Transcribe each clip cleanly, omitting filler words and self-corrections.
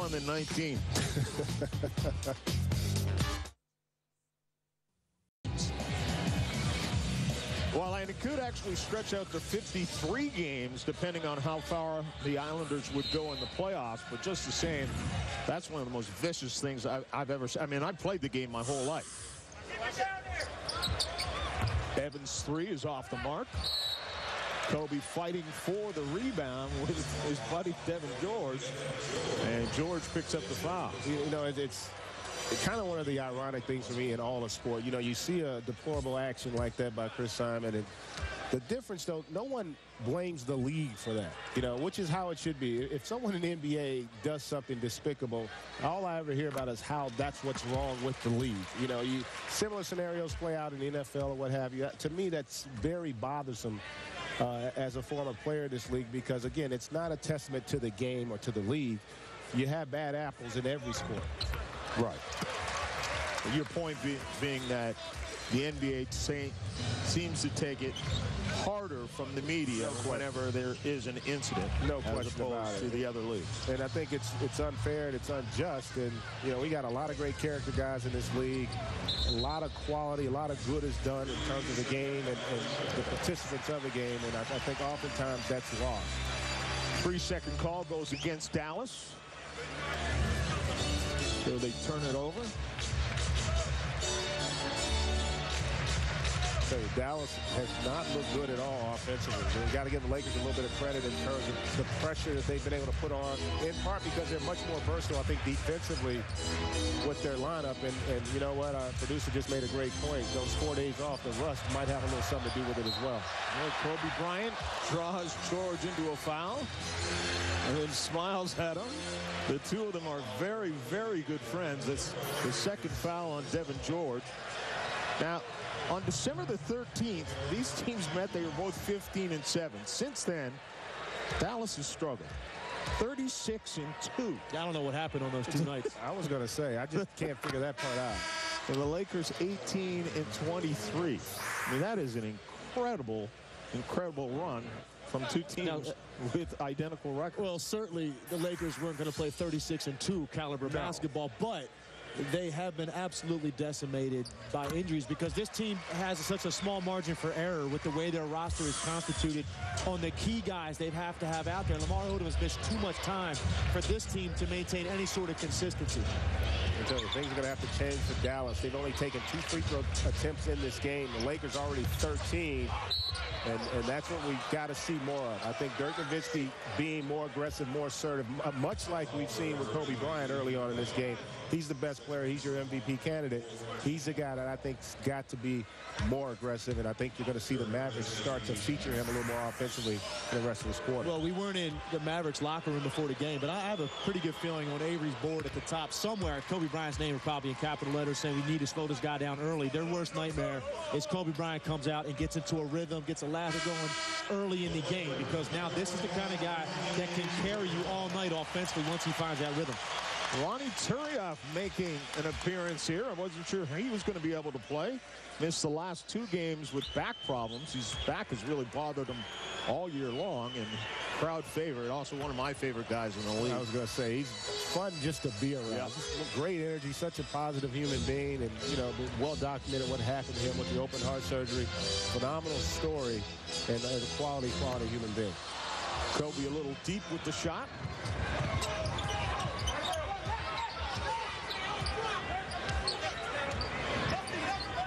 one than 19. Well, and it could actually stretch out to 53 games, depending on how far the Islanders would go in the playoffs. But just the same, that's one of the most vicious things I've ever seen. I mean, I played the game my whole life. Evans' three is off the mark. Kobe fighting for the rebound with his buddy Devin George. And George picks up the foul. You know, it's kind of one of the ironic things for me in all of sport. You know, you see a deplorable action like that by Chris Simon, and the difference, though, no one blames the league for that, you know, which is how it should be. If someone in the NBA does something despicable, all I ever hear about is how that's what's wrong with the league. You know, similar scenarios play out in the NFL or what have you. To me, that's very bothersome as a former player in this league because, again, it's not a testament to the game or to the league. You have bad apples in every sport. Right. Your point being that the NBA seems to take it harder from the media whenever there is an incident, no question about it, to the other leagues. And I think it's unfair and it's unjust. And you know, we got a lot of great character guys in this league. A lot of quality, a lot of good is done in terms of the game and the participants of the game. And I think oftentimes that's lost. 3-second call goes against Dallas. So they turn it over. So Dallas has not looked good at all offensively. We've got to give the Lakers a little bit of credit in terms of the pressure that they've been able to put on, in part because they're much more versatile, I think, defensively with their lineup. And you know what? Our producer just made a great point. Those 4 days off, the rust might have a little something to do with it as well. Kobe Bryant draws George into a foul and then smiles at him. The two of them are very, very good friends. That's the second foul on Devin George. Now, on December the 13th, these teams met. They were both 15-7. Since then, Dallas has struggled. 36-2. I don't know what happened on those two nights. I was going to say, I just can't figure that part out. And the Lakers 18-23. I mean, that is an incredible run from two teams with identical records. Well, certainly the Lakers weren't going to play 36-2 caliber basketball, but they have been absolutely decimated by injuries because this team has such a small margin for error with the way their roster is constituted on the key guys they'd have to have out there. Lamar Odom has missed too much time for this team to maintain any sort of consistency. I tell you, things are going to have to change for Dallas. They've only taken 2 free throw attempts in this game. The Lakers already 13. And that's what we've got to see more of. I think Dirk Nowitzki being more aggressive, more assertive, much like we've seen with Kobe Bryant early on in this game. He's the best player. He's your MVP candidate. He's the guy that I think's got to be more aggressive, and I think you're going to see the Mavericks start to feature him a little more offensively for the rest of this quarter. Well, we weren't in the Mavericks locker room before the game, but I have a pretty good feeling on Avery's board at the top somewhere, Kobe Bryant's name is probably in capital letters saying we need to slow this guy down early. Their worst nightmare is Kobe Bryant comes out and gets into a rhythm, gets a lather going early in the game, because now this is the kind of guy that can carry you all night offensively once he finds that rhythm. Ronnie Turiaf making an appearance here. I wasn't sure he was going to be able to play. Missed the last 2 games with back problems. His back has really bothered him all year long, and crowd favorite. Also one of my favorite guys in the league. I was going to say, he's fun just to be around. Yeah. Great energy, such a positive human being, and, you know, well documented what happened to him with the open heart surgery. Phenomenal story, and a quality human being. Kobe a little deep with the shot.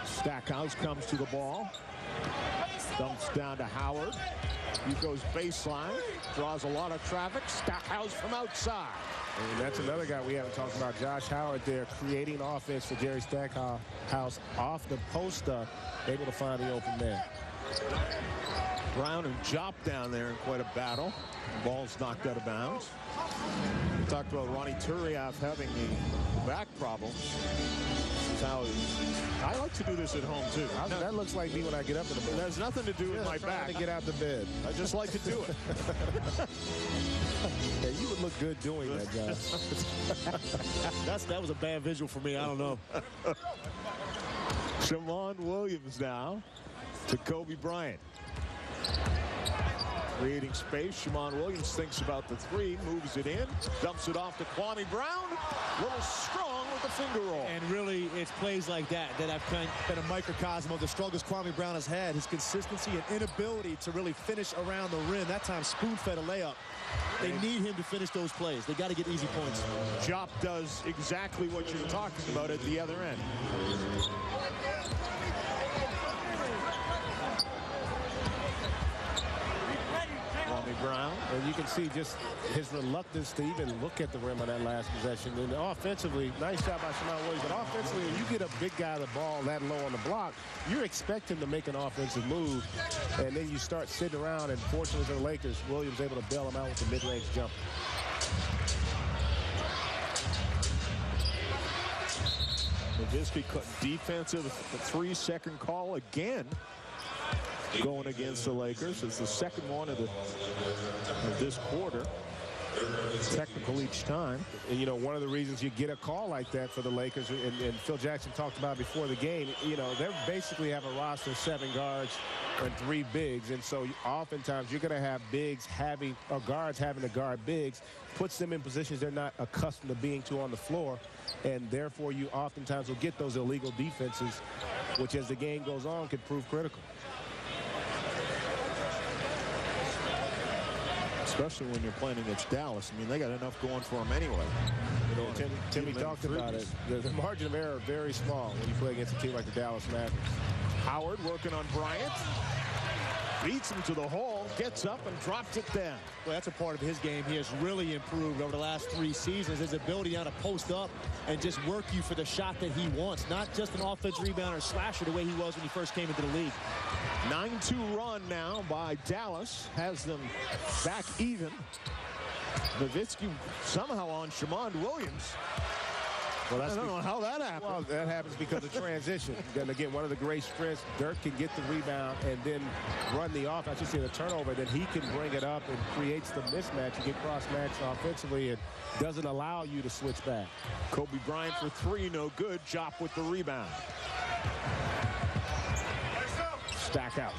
Stackhouse comes to the ball. Dumps down to Howard. He goes baseline. Draws a lot of traffic. Stackhouse from outside. And that's another guy we haven't talked about. Josh Howard there creating offense for Jerry Stackhouse off the post up. Able to find the open man. Brown and Jop down there in quite a battle. The ball's knocked out of bounds. We talked about Ronnie Turiaf having the back problems. I like to do this at home too. That looks like me when I get up in the morning. It has nothing to do with my back. To get out the bed. I just like to do it. Yeah, you would look good doing that, Josh. That was a bad visual for me. I don't know. Shamon Williams now to Kobe Bryant. Creating space. Shammond Williams thinks about the three, moves it in, dumps it off to Kwame Brown. A little strong with the finger roll. And really, it's plays like that have been a microcosm of the struggles Kwame Brown has had. His consistency and inability to really finish around the rim. That time, spoon-fed a layup. They need him to finish those plays. They got to get easy points. Jop does exactly what you're talking about at the other end. Brown. And you can see just his reluctance to even look at the rim on that last possession. And offensively, nice job by Shammond Williams. But offensively, when you get a big guy the ball that low on the block, you're expecting to make an offensive move. And then you start sitting around, and fortunately for the Lakers, Williams able to bail him out with the mid-range jump. Nowitzki defensive 3-second call again. Going against the Lakers. It's the second one of this quarter. Technical each time. And, you know, one of the reasons you get a call like that for the Lakers, and Phil Jackson talked about before the game, you know, they basically have a roster of 7 guards and 3 bigs. And so oftentimes you're going to have guards having to guard bigs, puts them in positions they're not accustomed to being on the floor. And therefore you oftentimes will get those illegal defenses, which as the game goes on could prove critical. Especially when you're playing against Dallas. I mean, they got enough going for them anyway. You know, Timmy talked about it. The margin of error is very small when you play against a team like the Dallas Mavericks. Howard working on Bryant. Beats him to the hole, gets up and drops it down. Well, that's a part of his game. He has really improved over the last 3 seasons. His ability now to post up and just work you for the shot that he wants. Not just an offensive rebounder slasher the way he was when he first came into the league. 9-2 run now by Dallas. Has them back even. Nowitzki somehow on Shammond Williams. Well, I don't know how that happened. Well, that happens because of transition. Then again, one of the great strengths, Dirk can get the rebound and then run the offense. I should say the turnover. Then he can bring it up and creates the mismatch. You get cross-matched offensively and doesn't allow you to switch back. Kobe Bryant for 3, no good. Jop with the rebound. Stackhouse.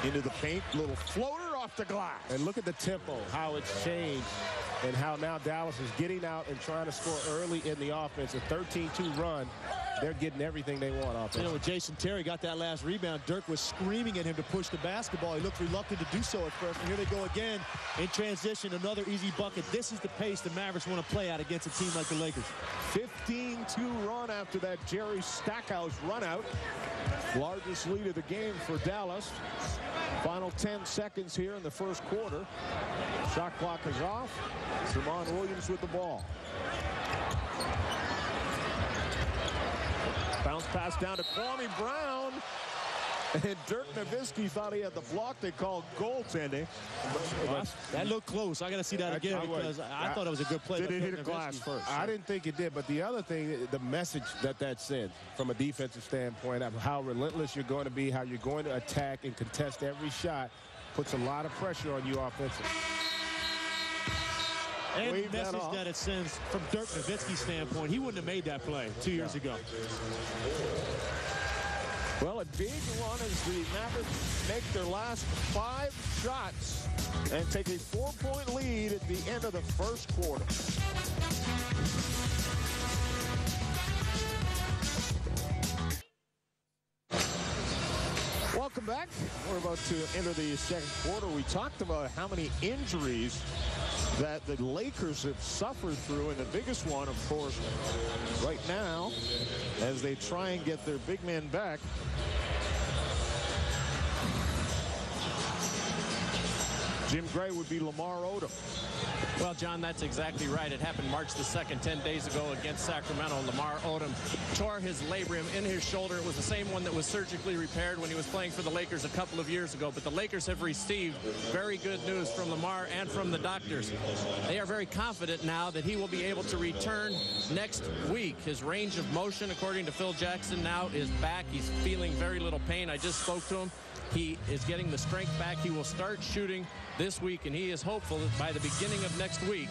Into the paint, little floater off the glass. And look at the tempo, how it's changed, and how now Dallas is getting out and trying to score early in the offense. A 13-2 run, they're getting everything they want offensively. You know, when Jason Terry got that last rebound, Dirk was screaming at him to push the basketball. He looked reluctant to do so at first. And here they go again in transition, another easy bucket. This is the pace the Mavericks want to play at against a team like the Lakers. 15-2 run after that Jerry Stackhouse run out. Largest lead of the game for Dallas. Final 10 seconds here in the first quarter. Shot clock is off. Shammond Williams with the ball. Bounce pass down to Kwame Brown. And Dirk Nowitzki thought he had the block they called goaltending. That looked close. I got to see that again because I thought it was a good play. Did it hit a glass first? I didn't think it did, but the other thing, the message that sends from a defensive standpoint of how relentless you're going to be, how you're going to attack and contest every shot, puts a lot of pressure on you offensively. And the message that it sends from Dirk Nowitzki's standpoint, he wouldn't have made that play 2 years ago. Well, a big run as the Mavericks make their last 5 shots and take a 4-point lead at the end of the first quarter. Welcome back. We're about to enter the second quarter. We talked about how many injuries that the Lakers have suffered through, and the biggest one, of course, right now, as they try and get their big men back. Jim Gray would be Lamar Odom. Well, John, that's exactly right. It happened March the 2nd, 10 days ago against Sacramento. Lamar Odom tore his labrum in his shoulder. It was the same one that was surgically repaired when he was playing for the Lakers a couple of years ago. But the Lakers have received very good news from Lamar and from the doctors. They are very confident now that he will be able to return next week. His range of motion, according to Phil Jackson, now is back. He's feeling very little pain. I just spoke to him. He is getting the strength back. He will start shooting this week, and he is hopeful that by the beginning of next week,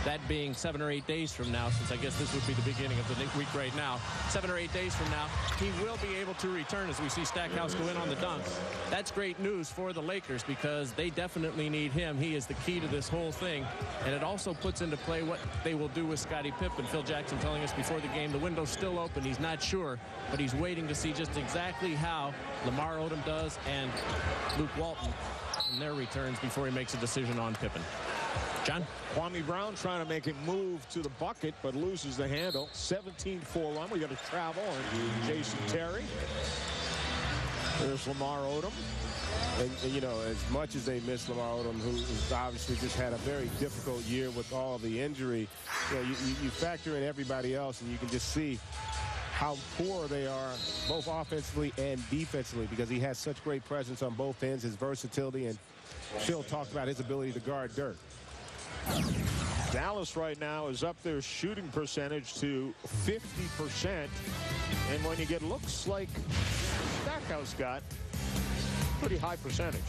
That being 7 or 8 days from now, since I guess this would be the beginning of the week right now. 7 or 8 days from now, he will be able to return as we see Stackhouse go in on the dunk. That's great news for the Lakers because they definitely need him. He is the key to this whole thing. And it also puts into play what they will do with Scottie Pippen. Phil Jackson telling us before the game the window's still open. He's not sure, but he's waiting to see just exactly how Lamar Odom does and Luke Walton in their returns before he makes a decision on Pippen. John? Kwame Brown trying to make him move to the bucket, but loses the handle. 17-4 run. We got to travel. And Jason Terry. There's Lamar Odom. And, you know, as much as they miss Lamar Odom, who's obviously just had a very difficult year with all the injury, you know, you factor in everybody else, and you can just see how poor they are, both offensively and defensively, because he has such great presence on both ends, his versatility, and Phil talked about his ability to guard Dirk. Dallas right now is up their shooting percentage to 50%. And when you get looks like Stackhouse got, pretty high percentage.